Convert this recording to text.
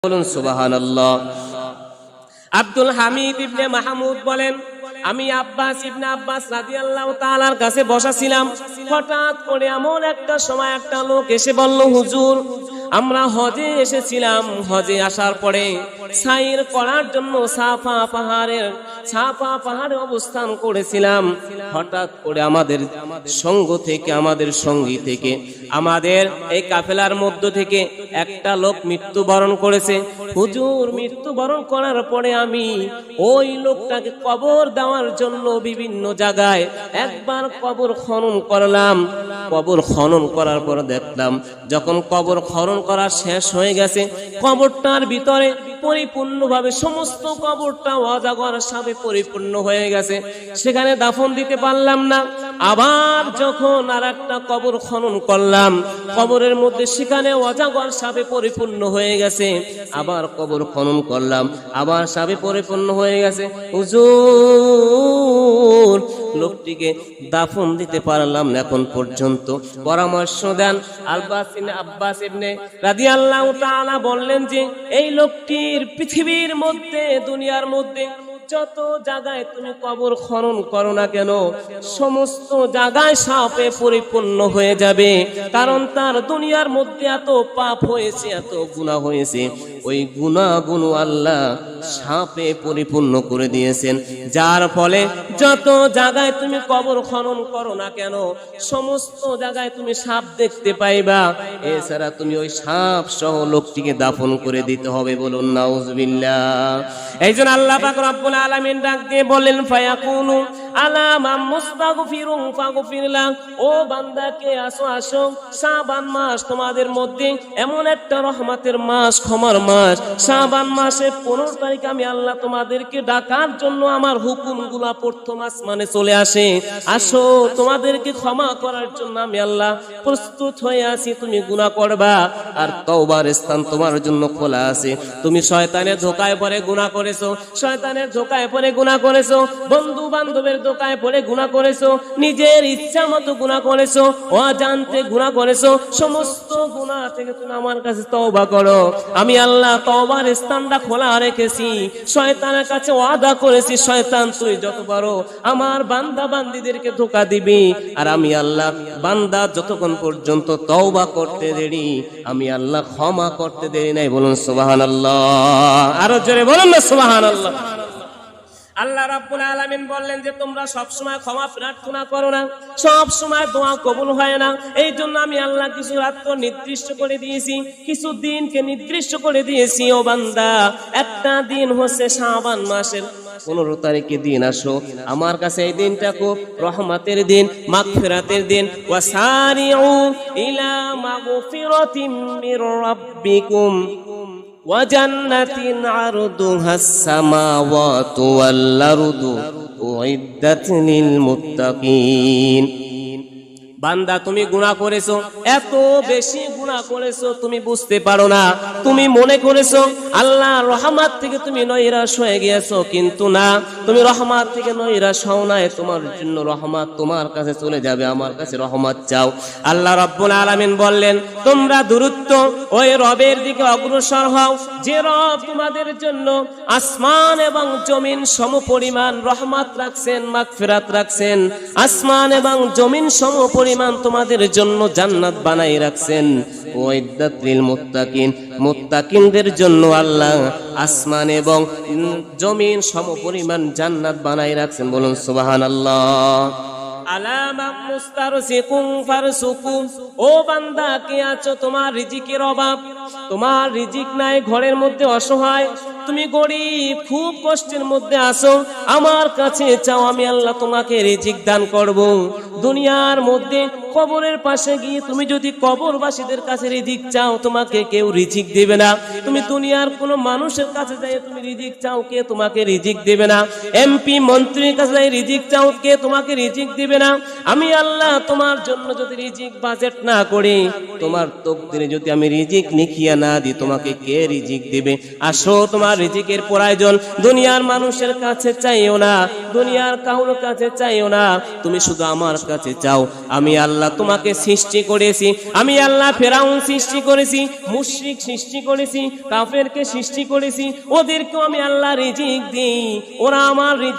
বলুন সুবহানাল্লাহ। আব্দুল হামিদ ইবনে মাহমুদ বলেন, আমি আব্বাস ইবনে আব্বাস রাদিয়াল্লাহু তাআলার কাছে বসা ছিলাম। হঠাৎ করে এমন একটা সময় একটা লোক এসে বলল, হুজুর আমরা হজে এসেছিলাম, হজে আসার পরে সাইর করার জন্য সাফা পাহাড়ে অবস্থান করেছিলাম। হঠাৎ করে আমাদের সঙ্গী থেকে আমাদের এই কাফেলার মধ্য থেকে একটা লোক মৃত্যুবরণ করেছে। হুজুর মৃত্যুবরণ করার পরে আমি ওই লোকটাকে কবর দেওয়ার জন্য বিভিন্ন জায়গায় একবার কবর খনন করলাম। কবর খনন করার পর দেখলাম যখন কবর খনন করা শেষ হয়ে গেছে, কবরটার ভিতরে পরিপূর্ণভাবে সমস্ত কবরটা অজাগর সাপে পরিপূর্ণ হয়ে গেছে। সেখানে দাফন দিতে পারলাম না। আবার যখন আর একটা কবর খনন করলাম, কবরের মধ্যে সেখানে অজাগর সাপে পরিপূর্ণ হয়ে গেছে। আবার কবর খনন করলাম, আবার সাপে পরিপূর্ণ হয়ে গেছে। হুজুর লোকটিকে দাফন দিতে পারলাম না এখন পর্যন্ত, পরামর্শ দেন। আব্বাস ইবনে রাদিয়াল্লাহু তাআলা বললেন যে এই লোকটির পৃথিবীর মধ্যে দুনিয়ার মধ্যে যত জায়গায় তুমি কবর খনন করো না কেন, সমস্ত জায়গায় সাপে পরিপূর্ণ হয়ে যাবে। কারণ তার দুনিয়ার মধ্যে এত পাপ হয়েছে, এত গুনাহ হয়েছে, ওই গুনাহগুলো আল্লাহ সাপে পরিপূর্ণ করে দিয়েছেন। যার ফলে যত জায়গায় তুমি কবর খনন করো না কেন, সমস্ত জায়গায় তুমি সাপ দেখতে পাইবা। এছাড়া তুমি ওই সাপ সহ লোকটিকে দাফন করে দিতে হবে। বলুন নাউজুবিল্লাহ। এইজন্য আল্লাহ পাক রব্বুল আলামিন ডাক দিয়ে বলেন, ফায়াকুলু আলামা মুস্তাগফিরুন ফাগফিরলা। ও বান্দাকে আসো, শাবান মাস তোমাদের মধ্যে এমন একটা রহমতের মাস, ক্ষমার মাস। শাবান মাসের 15 তারিখ আমি আল্লাহ তোমাদেরকে ডাকার জন্য আমার হুকুমগুলা প্রথম আসমানে চলে আসে। আসো তোমাদেরকে ক্ষমা করার জন্য আমি আল্লাহ প্রস্তুত হয়ে আছি। তুমি গুনাহ করবা আর তওবার স্থান তোমার জন্য খোলা আছে। তুমি শয়তানের ধোঁকায় পড়ে গুনাহ করেছো, শয়তানের ধোঁকায় পড়ে গুনাহ করেছো, বন্ধু বান্ধবের ধোঁকায় পড়ে গুনাহ করেছো, নিজের ইচ্ছা মতো গুনাহ করেছো, অজান্তে গুনাহ করেছো। সমস্ত গুনাহ থেকে তুমি আমার কাছে তওবা করো। আমি আল্লাহ তওবার স্থানটা খোলা রেখেছি। শয়তানের কাছে ওয়াদা করেছি, শয়তান তুই যত পারো আমার বান্দা বান্দীদেরকে ধোঁকা দিবি। আর আমি আল্লাহ বান্দা যতক্ষণ পর্যন্ত তওবা করতে দেরি, আমি আল্লাহ ক্ষমা করতে দেরি নাই। বলুন সুবহানাল্লাহ। আরো জোরে বলুন না সুবহানাল্লাহ। আল্লাহ রাব্বুল আলামিন বললেন যে তোমরা সব সময় ক্ষমা প্রার্থনা করো না, সব সময় দোয়া কবুল হয় না। এই জন্য আমি আল্লাহ কিছু রাত নির্দিষ্ট করে দিয়েছি, কিছু দিনকে নির্দিষ্ট করে দিয়েছি। ও বান্দা, একটা দিন হচ্ছে শাবান মাসের 15 তারিখে দিন আসো আমার কাছে। এই দিনটা খুব রহমতের দিন, মাগফিরাতের দিন। ওয়াসারিউ ইলা মাগফিরাতিম মির রাব্বিকুম ওয়া জান্নাতিন আরদুহাস সামাওয়াতু ওয়াল আরদু উইদ্দাত লিল মুত্তাকিন। বান্দা তুমি গুনাহ করেছো, এত বেশি গুনাহ করেছো তুমি বুঝতে পারো না। তুমি মনে করেছো আল্লাহর রহমত থেকে তুমি নৈরাশ হয়ে গিয়েছো, কিন্তু না, তুমি রহমত থেকে নৈরাশ হও না। তোমার জন্য রহমত তোমার কাছে চলে যাবে। আমার কাছে রহমত চাও। আল্লাহ রাব্বুল আলামিন বললেন, তোমরা দ্রুত ওই রবের দিকে অগ্রসর হও যে রব তোমাদের জন্য আসমান এবং জমিন সমপরিমাণ রহমত রাখছেন, মাগফিরাত রাখছেন। আসমান এবং জমিন সমপরিমাণ তোমাদের জন্য জান্নাত বানাই রাখছেন। ওয়াইদ্দাত লিল মুত্তাকিন, মুত্তাকিনদের জন্য আল্লাহ আসমান এবং জমিন সমপরিমাণ জান্নাত বানাই রাখছেন। বলুন সুবহানাল্লাহ। আলামা মুস্তারসিকুম ফারসুকুম। ও বান্দা, কে আছো তোমার রিজিকের অভাব, তোমার রিজিক নাই, ঘরের মধ্যে অসহায়, তুমি গরিব, খুব কষ্টের মধ্যে আছো, আমার কাছে চাও, আমি আল্লাহ তোমাকে রিজিক দান করব। দুনিয়ার মধ্যে কবরের পাশে গিয়ে তুমি যদি কবরবাসীদের কাছে রিজিক চাও, তোমাকে কেউ রিজিক দেবে না। তুমি দুনিয়ার কোনো মানুষের কাছে যাই তুমি রিজিক চাও, কে তোমাকে রিজিক দেবে না। এমপি মন্ত্রীর কাছে যাই রিজিক চাও, কে তোমাকে রিজিক দেবে না। আমি আল্লাহ তোমার জন্য যদি রিজিক বাজেট না করি, তোমার তকদিরে যদি আমি রিজিক লিখিয়া না দিই, তোমাকে কে রিজিক দেবে? আসো, তোমার রিজিকের প্রয়োজন দুনিয়ার মানুষের কাছে চাইও না, দুনিয়ার কারোর কাছে চাইও না, তুমি শুধু আমার কাছে চাও। আমি আল্লাহ আল্লাহ তোমাকে সৃষ্টি করেছি, আমি আল্লাহ ফেরাউন সৃষ্টি করেছি, মুশরিক সৃষ্টি করেছি, কাফেরকে সৃষ্টি করেছি, ওদেরকেও আমি আল্লাহ রিজিক দিই, ওরা আমার রিজিক